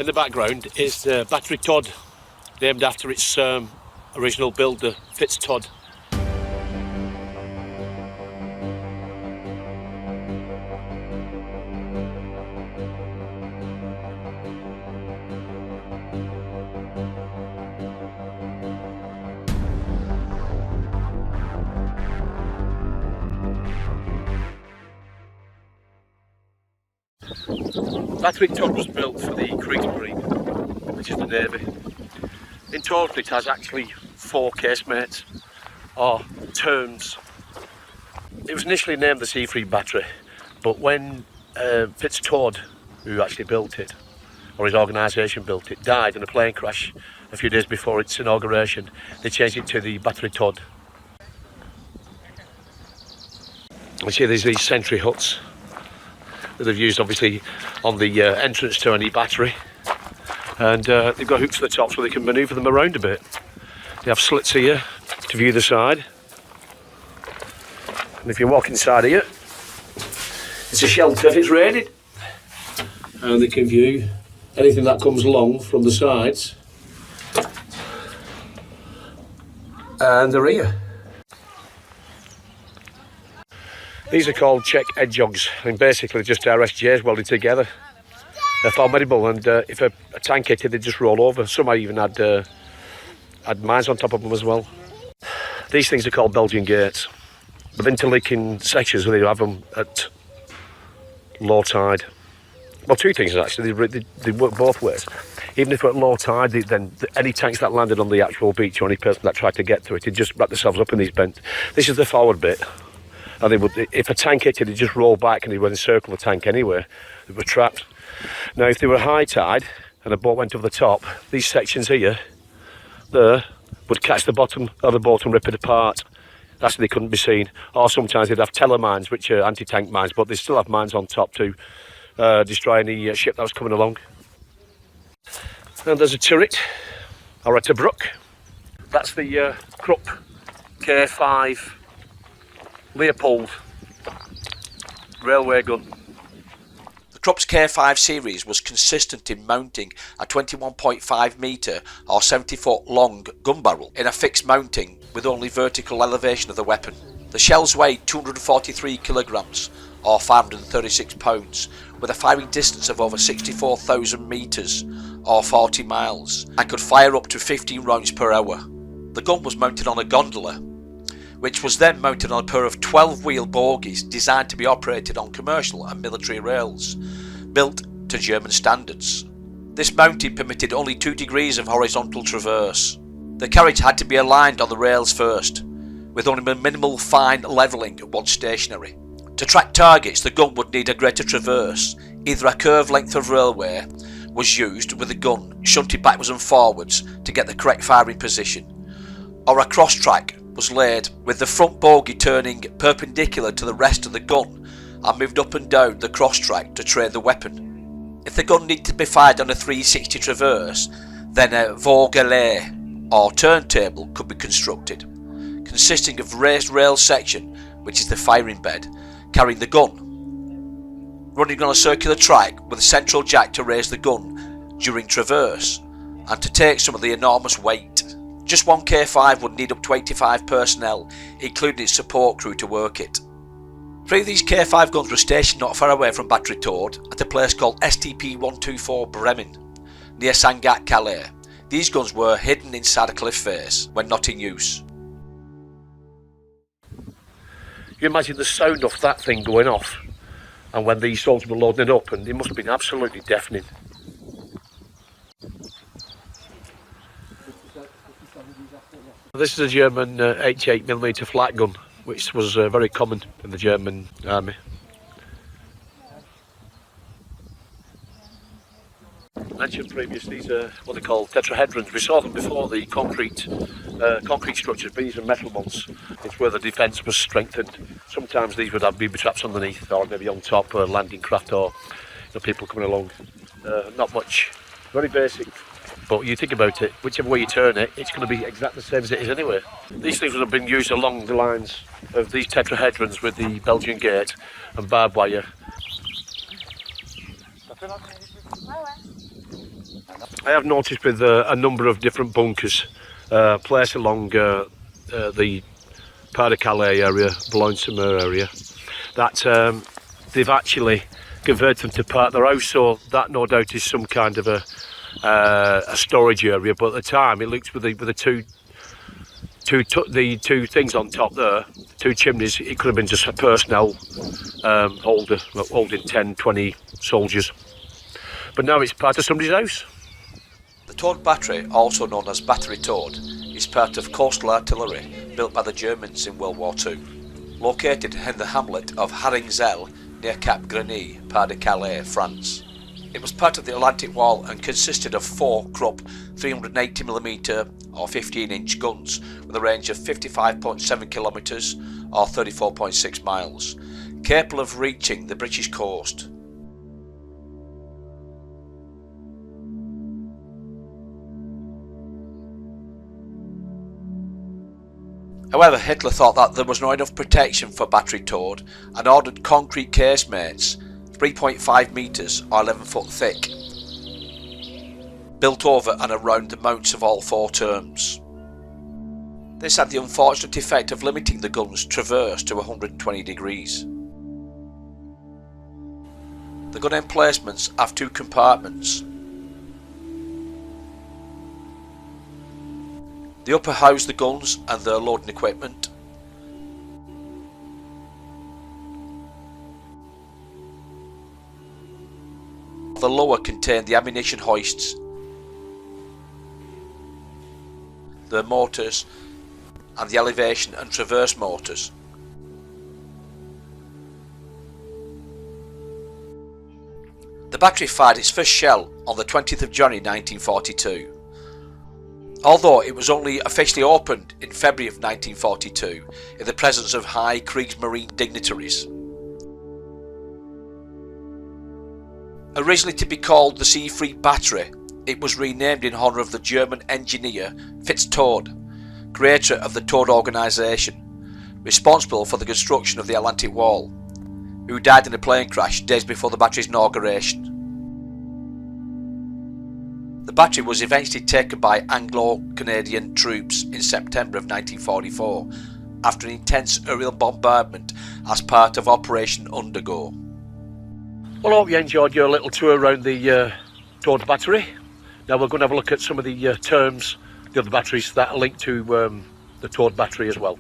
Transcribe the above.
In the background is the Batterie Todt, named after its original builder, Todt. Batterie Todt was built for the Kriegsmarine, which is the Navy. In total it has actually 4 casemates, or turns. It was initially named the Seafree Battery, but when Todt, who actually built it, or his organisation built it, died in a plane crash a few days before its inauguration, they changed it to the Batterie Todt. You see there's these sentry huts that they've used obviously on the entrance to any battery, and they've got hooks at the top so they can manoeuvre them around a bit. They have slits here to view the side, and if you walk inside here, it's a shelter if it's raining, and they can view anything that comes along from the sides and the rear. These are called check edge jogs, and basically just RSJs welded together. They're formidable, and if a tank hit it, they just roll over. Some I even had mines on top of them as well. These things are called Belgian gates. With interlinking sections where they have them at low tide. Well, 2 things actually, they work both ways. Even if we're at low tide, then any tanks that landed on the actual beach or any person that tried to get to it, they'd just wrap themselves up in these bents. This is the forward bit. And they would, if a tank hit it, they'd just roll back and they would encircle the tank anyway. They were trapped. Now, if they were high tide and a boat went over the top, these sections here, there, would catch the bottom of the boat and rip it apart. That's why they couldn't be seen. Or sometimes they'd have teller mines, which are anti-tank mines, but they still have mines on top to destroy any ship that was coming along. And there's a turret, or a tabrook. That's the Krupp K5 Railway gun. The Krupp's K5 series was consistent in mounting a 21.5 metre or 70 foot long gun barrel in a fixed mounting with only vertical elevation of the weapon. The shells weighed 243 kilograms or 536 pounds with a firing distance of over 64,000 metres or 40 miles and could fire up to 15 rounds per hour. The gun was mounted on a gondola, which was then mounted on a pair of 12-wheel bogies designed to be operated on commercial and military rails, built to German standards. This mounting permitted only 2 degrees of horizontal traverse. The carriage had to be aligned on the rails first, with only minimal fine levelling once stationary. To track targets, the gun would need a greater traverse. Either a curved length of railway was used with the gun shunted backwards and forwards to get the correct firing position, or a cross track was laid with the front bogie turning perpendicular to the rest of the gun and moved up and down the cross track to train the weapon. If the gun needed to be fired on a 360 traverse, then a vogelet or turntable could be constructed, consisting of raised rail section, which is the firing bed, carrying the gun, running on a circular track with a central jack to raise the gun during traverse and to take some of the enormous weight. Just one K5 would need up to 85 personnel, including its support crew, to work it. 3 of these K5 guns were stationed not far away from Batterie Todt at a place called STP-124 Bremen, near Sangatte, Calais. These guns were hidden inside a cliff face when not in use. You imagine the sound of that thing going off, and when these soldiers were loading it up, and it must have been absolutely deafening. This is a German 88mm flat gun, which was very common in the German army. Mentioned previously, these are what they call tetrahedrons. We saw them before, the concrete structures, but these are metal ones. It's where the defence was strengthened. Sometimes these would have booby traps underneath, or maybe on top, or landing craft, or people coming along. Not much, very basic. But you think about it, whichever way you turn it, it's going to be exactly the same as it is anyway. These things would have been used along the lines of these tetrahedrons with the Belgian gate and barbed wire. I have noticed with a number of different bunkers placed along the Pas de Calais area, Boulogne-sur-Mer area, that they've actually converted them to part of their house, so that no doubt is some kind of a storage area. But at the time, it looks with the two things on top there, two chimneys, it could have been just a personnel holder holding 10, 20 soldiers. But now it's part of somebody's house. The Todt Battery, also known as Batterie Todt, is part of coastal artillery built by the Germans in World War II. Located in the hamlet of Haringzel near Cap Grenouille, Pas de Calais, France. It was part of the Atlantic Wall and consisted of 4 Krupp 380mm or 15-inch guns with a range of 55.7 kilometres or 34.6 miles, capable of reaching the British coast. However, Hitler thought that there was not enough protection for Batterie Todt and ordered concrete casemates 3.5 metres or 11 foot thick, built over and around the mounts of all 4 terms. This had the unfortunate effect of limiting the gun's traverse to 120 degrees. The gun emplacements have 2 compartments. The upper house the guns and their loading equipment. The lower contained the ammunition hoists, the mortars and the elevation and traverse mortars. The battery fired its first shell on the 20th of January 1942. Although it was only officially opened in February of 1942 in the presence of high Kriegsmarine dignitaries. Originally to be called the Siegfried Battery, it was renamed in honour of the German engineer Fritz Todt, creator of the Todt organisation, responsible for the construction of the Atlantic Wall, who died in a plane crash days before the battery's inauguration. The battery was eventually taken by Anglo-Canadian troops in September of 1944 after an intense aerial bombardment as part of Operation Undergo. Well, I hope you enjoyed your little tour around the Todt Battery. Now we're going to have a look at some of the terms, the other batteries that are linked to the Todt Battery as well.